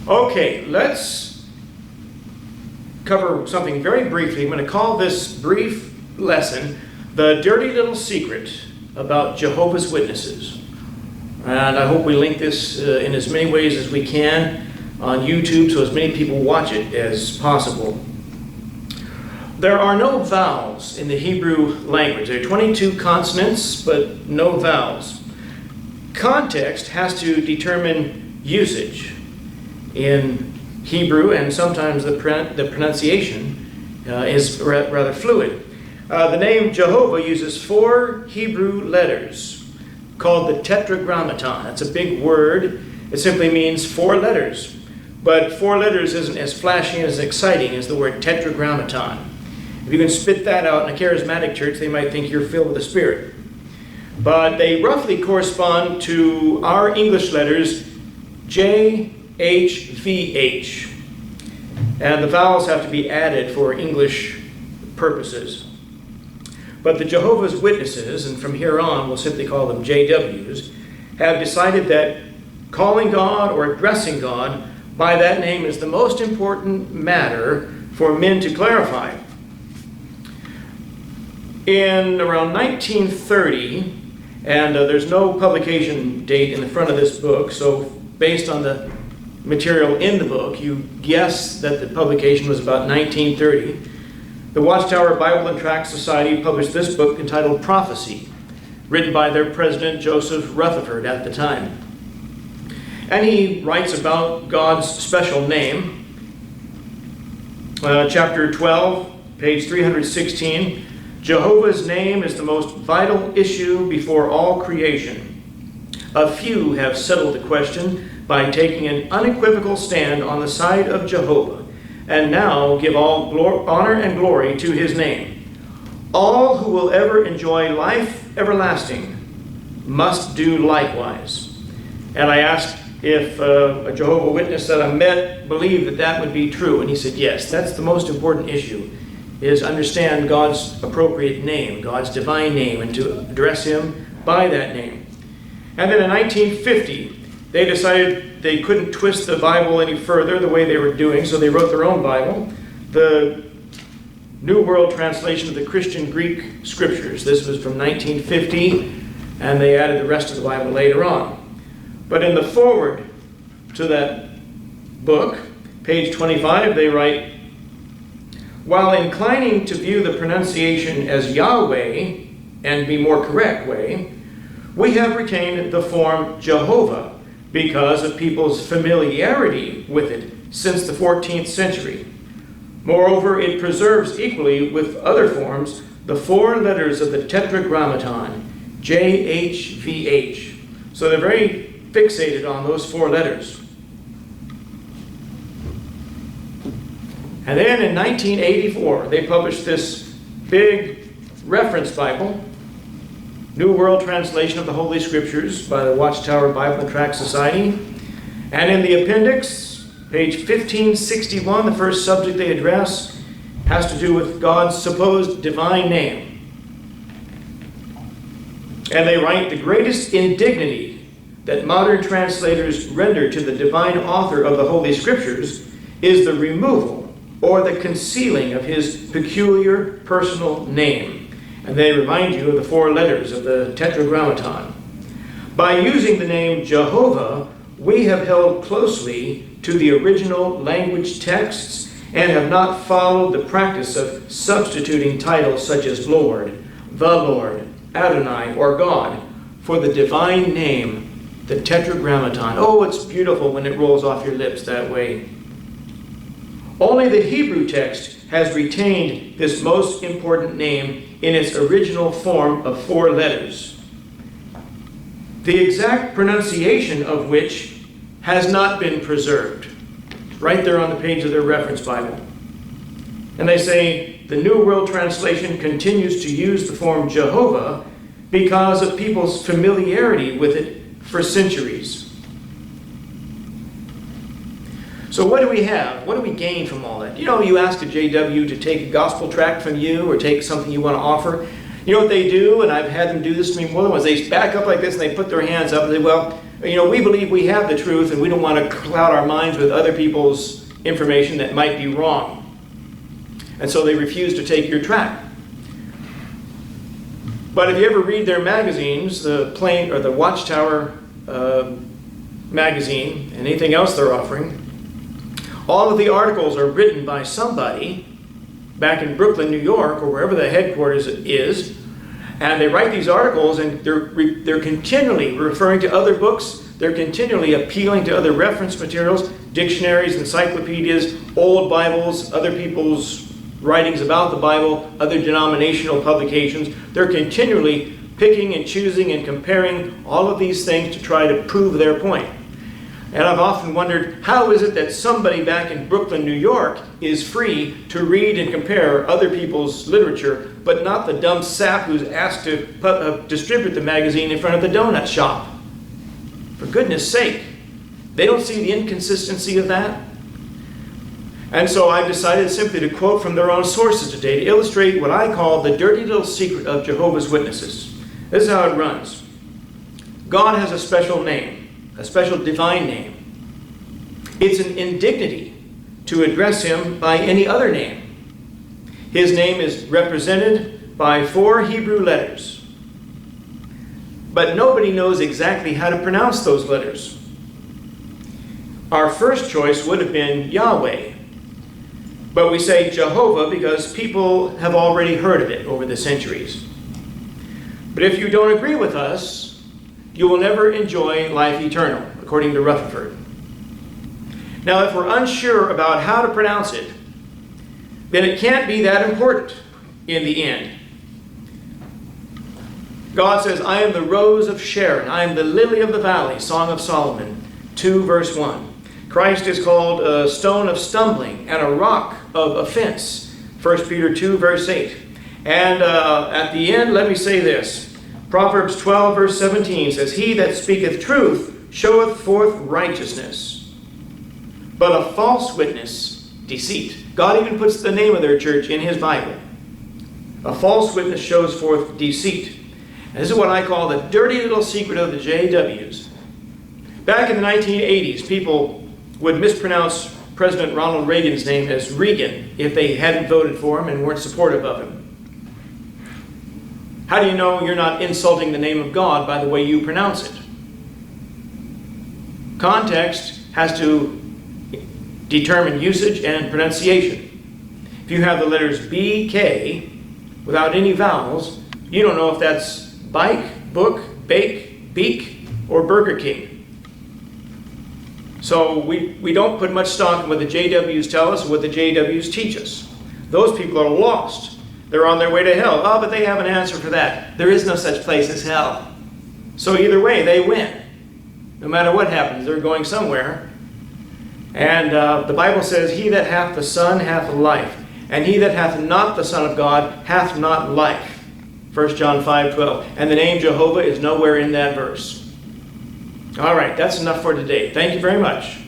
Okay, let's cover something very briefly. I'm going to call this brief lesson The Dirty Little Secret About Jehovah's Witnesses. And I hope we link this in as many ways as we can on YouTube so as many people watch it as possible. There are no vowels in the Hebrew language. There are 22 consonants, but no vowels. Context has to determine usage in Hebrew, and sometimes the pronunciation is rather fluid. The name Jehovah uses 4 Hebrew letters called the Tetragrammaton. That's a big word. It simply means 4 letters. But 4 letters isn't as flashy and as exciting as the word Tetragrammaton. If you can spit that out in a charismatic church, they might think you're filled with the Spirit. But they roughly correspond to our English letters J, H, V, H. And the vowels have to be added for English purposes. But the Jehovah's Witnesses, and from here on we'll simply call them JWs, have decided that calling God or addressing God by that name is the most important matter for men to clarify. In around 1930, and there's no publication date in the front of this book, so based on the material in the book, you guess that the publication was about 1930. The Watchtower Bible and Tract Society published this book entitled Prophecy, written by their president, Joseph Rutherford, at the time. And he writes about God's special name. Chapter 12, page 316, Jehovah's name is the most vital issue before all creation. A few have settled the question by taking an unequivocal stand on the side of Jehovah, and now give all honor and glory to his name. All who will ever enjoy life everlasting must do likewise. And I asked if a Jehovah Witness that I met believed that that would be true, and he said yes. That's the most important issue, is understand God's appropriate name, God's divine name, and to address him by that name. And then in 1950, they decided they couldn't twist the Bible any further the way they were doing, so they wrote their own Bible, the New World Translation of the Christian Greek Scriptures. This was from 1950, and they added the rest of the Bible later on. But in the foreword to that book, page 25, they write, while inclining to view the pronunciation as Yahweh, and be more correct way, we have retained the form Jehovah because of people's familiarity with it since the 14th century. Moreover, it preserves equally with other forms the 4 letters of the Tetragrammaton, JHVH. So they're very fixated on those 4 letters. And then in 1984, they published this big reference Bible, New World Translation of the Holy Scriptures by the Watchtower Bible and Tract Society. And in the appendix, page 1561, the first subject they address has to do with God's supposed divine name. And they write, the greatest indignity that modern translators render to the divine author of the Holy Scriptures is the removal or the concealing of his peculiar personal name. And they remind you of the 4 letters of the Tetragrammaton. By using the name Jehovah, we have held closely to the original language texts and have not followed the practice of substituting titles such as Lord, the Lord, Adonai, or God for the divine name, the Tetragrammaton. Oh, it's beautiful when it rolls off your lips that way. Only the Hebrew text has retained this most important name in its original form of 4 letters, the exact pronunciation of which has not been preserved. Right there on the page of their reference Bible. And they say the New World Translation continues to use the form Jehovah because of people's familiarity with it for centuries. So what do we have? What do we gain from all that? You know, you ask a JW to take a gospel tract from you or take something you want to offer. You know what they do, and I've had them do this to me more than once. They back up like this and they put their hands up and say, well, We believe we have the truth, and we don't want to cloud our minds with other people's information that might be wrong. And so they refuse to take your track. But if you ever read their magazines, the Plain or the Watchtower magazine, and anything else they're offering, all of the articles are written by somebody back in Brooklyn, New York, or wherever the headquarters is, and they write these articles, and they're continually referring to other books. They're continually appealing to other reference materials, dictionaries, encyclopedias, old Bibles, other people's writings about the Bible, other denominational publications. They're continually picking and choosing and comparing all of these things to try to prove their point. And I've often wondered, how is it that somebody back in Brooklyn, New York is free to read and compare other people's literature, but not the dumb sap who's asked to distribute the magazine in front of the donut shop? For goodness sake, they don't see the inconsistency of that? And so I've decided simply to quote from their own sources today to illustrate what I call the dirty little secret of Jehovah's Witnesses. This is how it runs. God has a special name, a special divine name. It's an indignity to address him by any other name. His name is represented by 4 Hebrew letters. But nobody knows exactly how to pronounce those letters. Our first choice would have been Yahweh. But we say Jehovah because people have already heard of it over the centuries. But if you don't agree with us, you will never enjoy life eternal, according to Rutherford. Now, if we're unsure about how to pronounce it, then it can't be that important in the end. God says, I am the rose of Sharon, I am the lily of the valley, Song of Solomon, 2 verse 1. Christ is called a stone of stumbling and a rock of offense, 1 Peter 2 verse 8. And at the end, let me say this. Proverbs 12 verse 17 says, He that speaketh truth showeth forth righteousness, but a false witness deceit. God even puts the name of their church in his Bible. A false witness shows forth deceit. And this is what I call the dirty little secret of the JWs. Back in the 1980s, people would mispronounce President Ronald Reagan's name as Regan if they hadn't voted for him and weren't supportive of him. How do you know you're not insulting the name of God by the way you pronounce it? Context has to determine usage and pronunciation. If you have the letters B, K, without any vowels, you don't know if that's bike, book, bake, beak, or Burger King. So we don't put much stock in what the JWs tell us or what the JWs teach us. Those people are lost. They're on their way to hell. Oh, but they have an answer for that. There is no such place as hell. So either way, they win. No matter what happens, they're going somewhere. And the Bible says, He that hath the Son hath life, and he that hath not the Son of God hath not life. 1 John 5:12. And the name Jehovah is nowhere in that verse. All right, that's enough for today. Thank you very much.